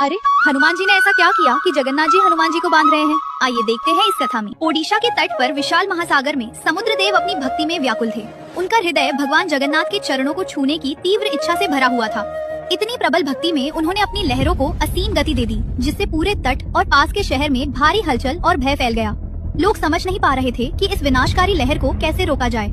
अरे हनुमान जी ने ऐसा क्या किया कि जगन्नाथ जी हनुमान जी को बांध रहे हैं? आइए देखते हैं इस कथा में। ओडिशा के तट पर विशाल महासागर में समुद्र देव अपनी भक्ति में व्याकुल थे। उनका हृदय भगवान जगन्नाथ के चरणों को छूने की तीव्र इच्छा से भरा हुआ था। इतनी प्रबल भक्ति में उन्होंने अपनी लहरों को असीम गति दे दी, जिससे पूरे तट और पास के शहर में भारी हलचल और भय फैल गया। लोग समझ नहीं पा रहे थे कि इस विनाशकारी लहर को कैसे रोका जाए।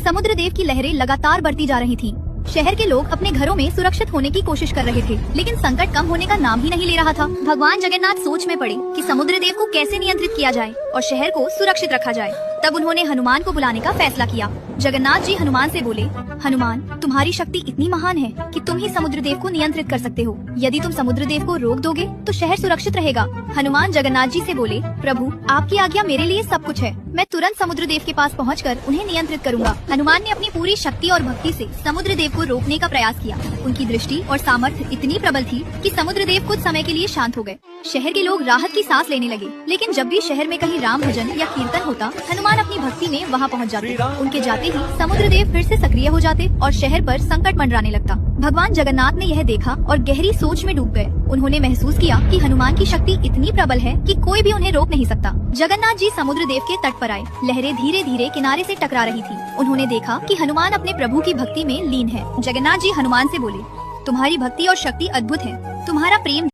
समुद्र देव की लहरें लगातार बढ़ती जा रही थीं। शहर के लोग अपने घरों में सुरक्षित होने की कोशिश कर रहे थे, लेकिन संकट कम होने का नाम ही नहीं ले रहा था। भगवान जगन्नाथ सोच में पड़े कि समुद्र देव को कैसे नियंत्रित किया जाए और शहर को सुरक्षित रखा जाए। तब उन्होंने हनुमान को बुलाने का फैसला किया। जगन्नाथ जी हनुमान से बोले, हनुमान, तुम्हारी शक्ति इतनी महान है कि तुम ही समुद्र देव को नियंत्रित कर सकते हो। यदि तुम समुद्र देव को रोक दोगे तो शहर सुरक्षित रहेगा। हनुमान जगन्नाथ जी से बोले, प्रभु, आपकी आज्ञा मेरे लिए सब कुछ है। मैं तुरंत समुद्र देव के पास पहुंचकर उन्हें नियंत्रित करूंगा। हनुमान ने अपनी पूरी शक्ति और भक्ति से समुद्र देव को रोकने का प्रयास किया। उनकी दृष्टि और सामर्थ्य इतनी प्रबल थी कि समुद्र देव कुछ समय के लिए शांत हो गए। शहर के लोग राहत की सांस लेने लगे, लेकिन जब भी शहर में कहीं राम भजन या कीर्तन होता, हनुमान अपनी भक्ति में वहां पहुंच जाते। उनके जाते ही समुद्र देव फिर से सक्रिय हो जाते और शहर पर संकट मंडराने लगता। भगवान जगन्नाथ ने यह देखा और गहरी सोच में डूब गए। उन्होंने महसूस किया कि हनुमान की शक्ति इतनी प्रबल है कि कोई भी उन्हें रोक नहीं सकता। जगन्नाथ जी समुद्र देव के तट पर आए। लहरें धीरे धीरे किनारे से टकरा रही थी। उन्होंने देखा कि हनुमान अपने प्रभु की भक्ति में लीन है। जगन्नाथ जी हनुमान से बोले, तुम्हारी भक्ति और शक्ति अद्भुत है। तुम्हारा प्रेम